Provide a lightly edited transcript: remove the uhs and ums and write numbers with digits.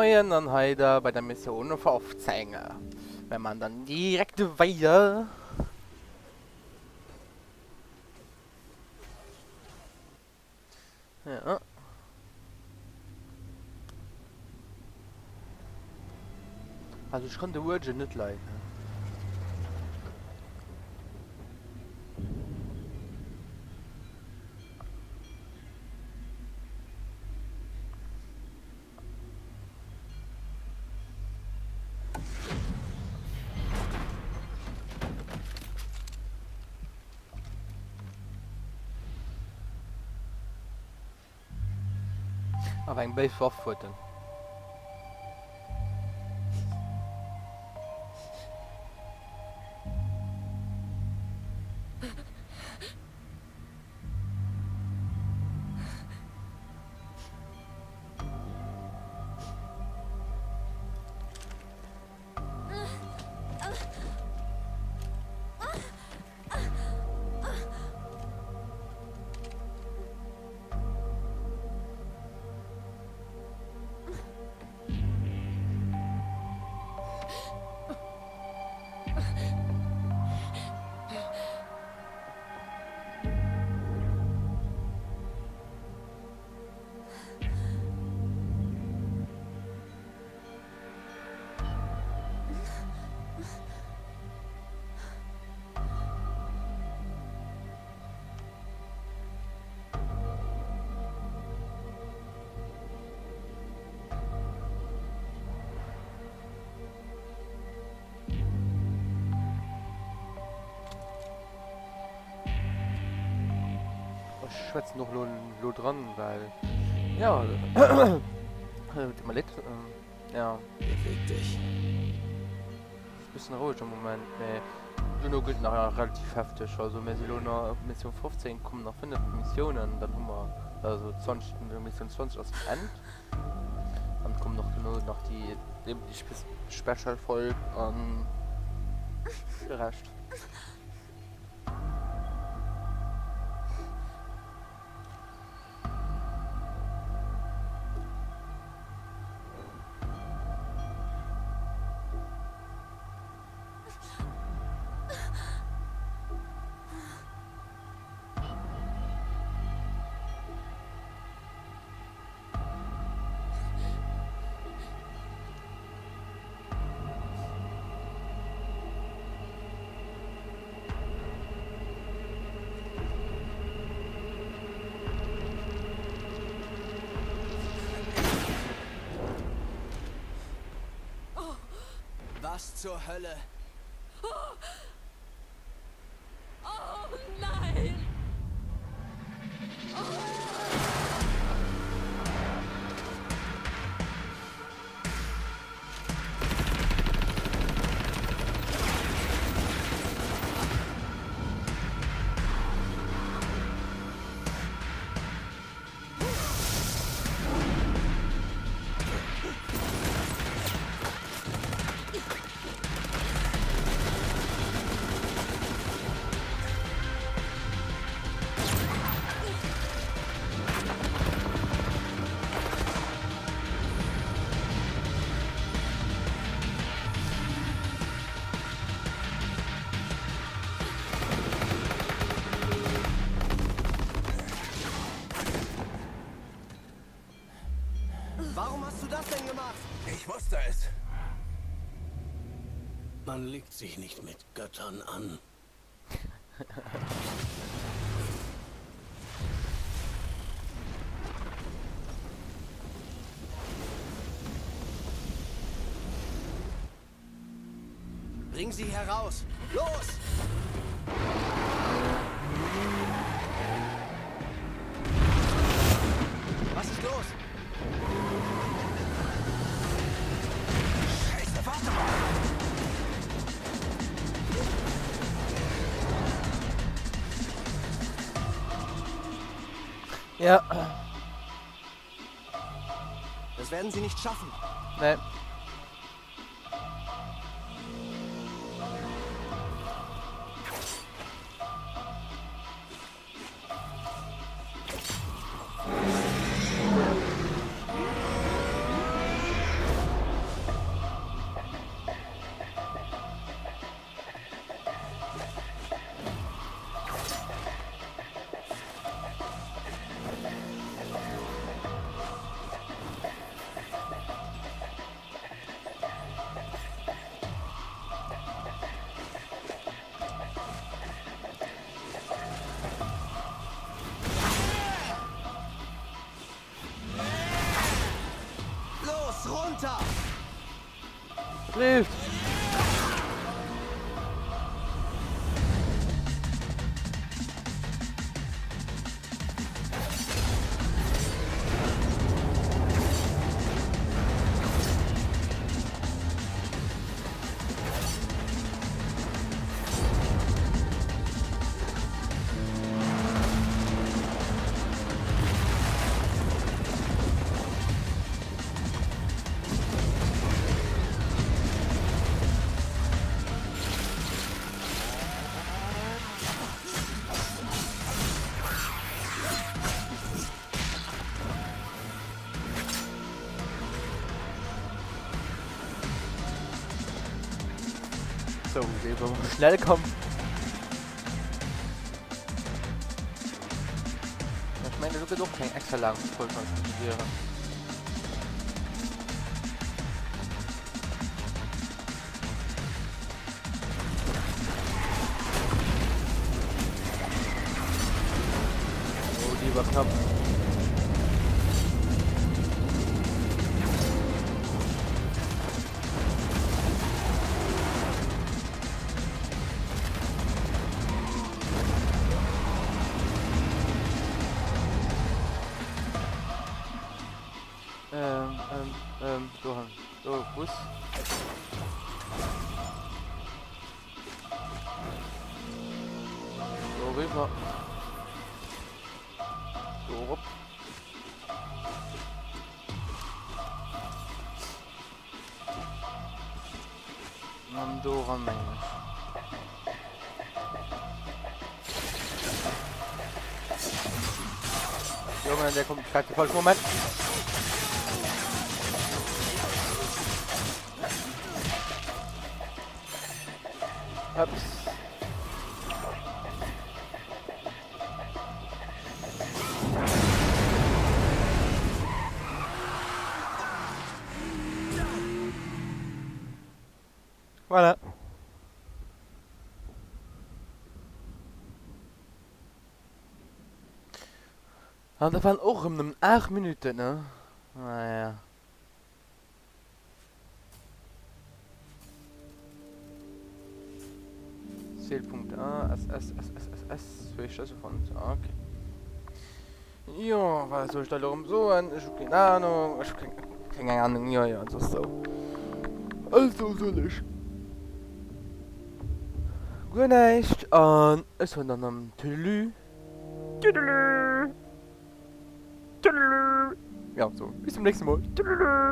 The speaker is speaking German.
Moin an Heider bei der Mission 15. Wenn man dann direkt weiter. Ja. Also ich kann die Urge nicht leiden. Aber ein Base auffuttern. Ich schwätze noch lo dran, weil ja, mal lit, ja, Beweg dich. ist ein bisschen ruhig im Moment. Nee, Luno gilt nachher relativ heftig. Also Mission 15 kommen nach 5 Missionen, dann haben wir also 20, Mission 20 aus dem End. Dann kommen noch die Special Folge an gerecht. Was zur Hölle? Oh nein! Warum hast du das denn gemacht? Ich wusste es. Man legt sich nicht mit Göttern an. Bring sie heraus! Los! Was ist los? Scheiße, warte mal. Ja, Das werden sie nicht schaffen. ne. runter! Trifft! So, lieber Schnellkampf. Ich meine, du kannst auch kein extra lang voll konzentrieren. Oh, lieber Kampf. So, Bus. So, rüber. So, rup. Und so ran, Mensch. Junge, der kommt gerade im falschen Moment. Ups. Voilà. Und das waren auch um 8 Minuten, ne? Naja. Zielpunkt A, S, für Schlüssel von okay. Ja, was soll ich da darum so? Ich hab keine Ahnung, keine Ahnung, ja, das ist so. Also soll ich. Gut nicht, und es war dann am Tüdelü. Ja, so, bis zum nächsten Mal. Tüdelü.